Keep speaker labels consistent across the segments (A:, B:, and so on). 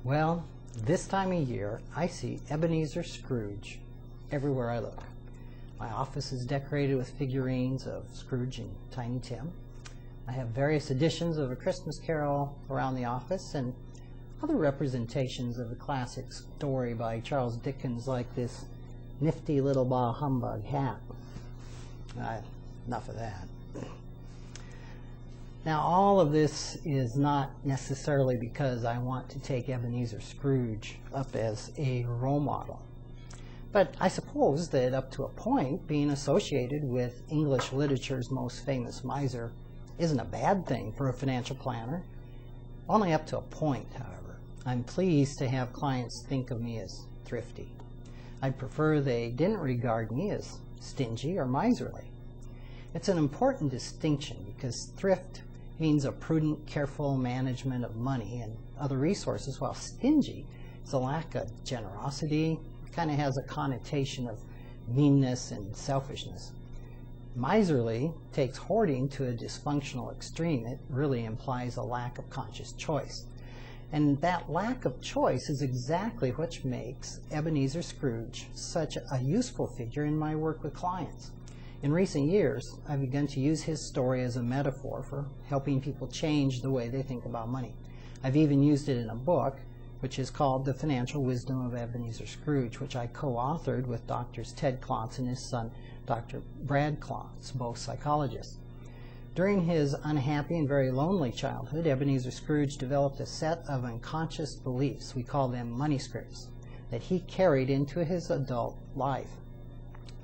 A: Well, this time of year, I see Ebenezer Scrooge everywhere I look. My office is decorated with figurines of Scrooge and Tiny Tim. I have various editions of A Christmas Carol around the office and other representations of the classic story by Charles Dickens, like this nifty little bah humbug hat. Enough of that. Now, all of this is not necessarily because I want to take Ebenezer Scrooge up as a role model. But I suppose that up to a point, being associated with English literature's most famous miser isn't a bad thing for a financial planner. Only up to a point, however. I'm pleased to have clients think of me as thrifty. I'd prefer they didn't regard me as stingy or miserly. It's an important distinction because thrift means a prudent, careful management of money and other resources, while stingy is a lack of generosity. It kind of has a connotation of meanness and selfishness. Miserly takes hoarding to a dysfunctional extreme. It really implies a lack of conscious choice. And that lack of choice is exactly what makes Ebenezer Scrooge such a useful figure in my work with clients. In recent years, I've begun to use his story as a metaphor for helping people change the way they think about money. I've even used it in a book, which is called The Financial Wisdom of Ebenezer Scrooge, which I co-authored with Drs. Ted Klontz and his son, Dr. Brad Klontz, both psychologists. During his unhappy and very lonely childhood, Ebenezer Scrooge developed a set of unconscious beliefs, we call them money scripts, that he carried into his adult life.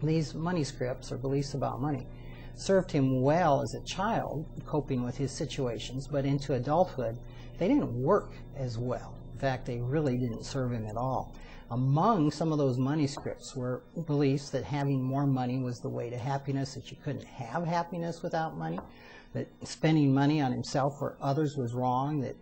A: These money scripts, or beliefs about money, served him well as a child, coping with his situations, but into adulthood, they didn't work as well. In fact, they really didn't serve him at all. Among some of those money scripts were beliefs that having more money was the way to happiness, that you couldn't have happiness without money, that spending money on himself or others was wrong, that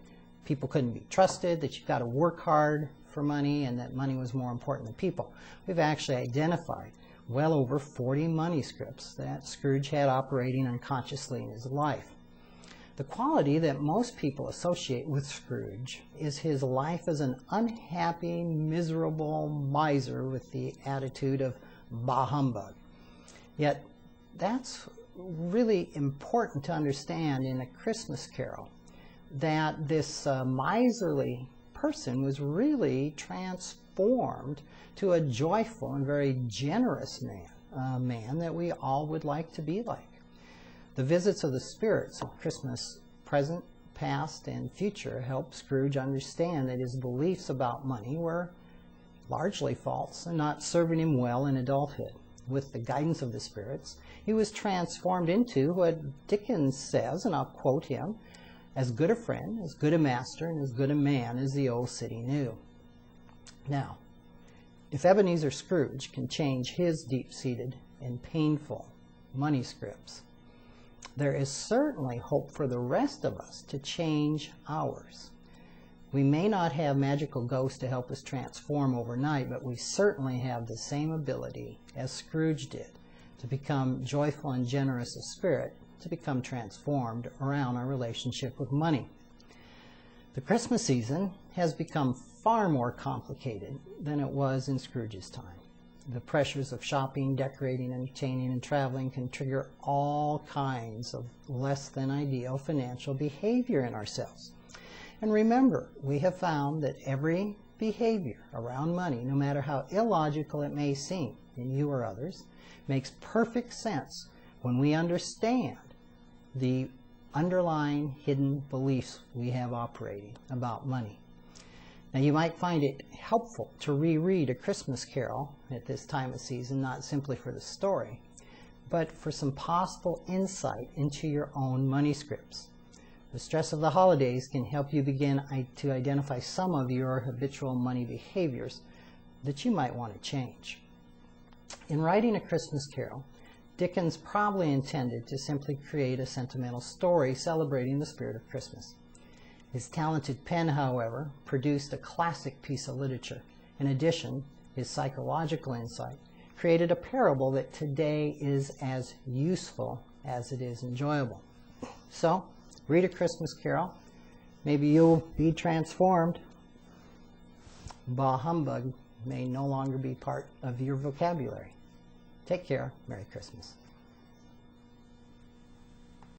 A: people couldn't be trusted, that you've got to work hard for money, and that money was more important than people. We've actually identified well over 40 money scripts that Scrooge had operating unconsciously in his life. The quality that most people associate with Scrooge is his life as an unhappy, miserable miser with the attitude of bah humbug. Yet that's really important to understand in A Christmas Carol, that this miserly person was really transformed to a joyful and very generous man that we all would like to be like. The visits of the spirits of Christmas, present, past, and future, help Scrooge understand that his beliefs about money were largely false and not serving him well in adulthood. With the guidance of the spirits, he was transformed into what Dickens says, and I'll quote him, "as good a friend, as good a master, and as good a man as the old city knew." Now, if Ebenezer Scrooge can change his deep-seated and painful money scripts, there is certainly hope for the rest of us to change ours. We may not have magical ghosts to help us transform overnight, but we certainly have the same ability as Scrooge did to become joyful and generous of spirit, to become transformed around our relationship with money. The Christmas season has become far more complicated than it was in Scrooge's time. The pressures of shopping, decorating, entertaining, and traveling can trigger all kinds of less than ideal financial behavior in ourselves. And remember, we have found that every behavior around money, no matter how illogical it may seem in you or others, makes perfect sense when we understand the underlying hidden beliefs we have operating about money. Now, you might find it helpful to reread A Christmas Carol at this time of season, not simply for the story, but for some possible insight into your own money scripts. The stress of the holidays can help you begin to identify some of your habitual money behaviors that you might want to change. In writing A Christmas Carol, Dickens probably intended to simply create a sentimental story celebrating the spirit of Christmas. His talented pen, however, produced a classic piece of literature. In addition, his psychological insight created a parable that today is as useful as it is enjoyable. So, read A Christmas Carol. Maybe you'll be transformed. bah humbug may no longer be part of your vocabulary. Take care. Merry Christmas.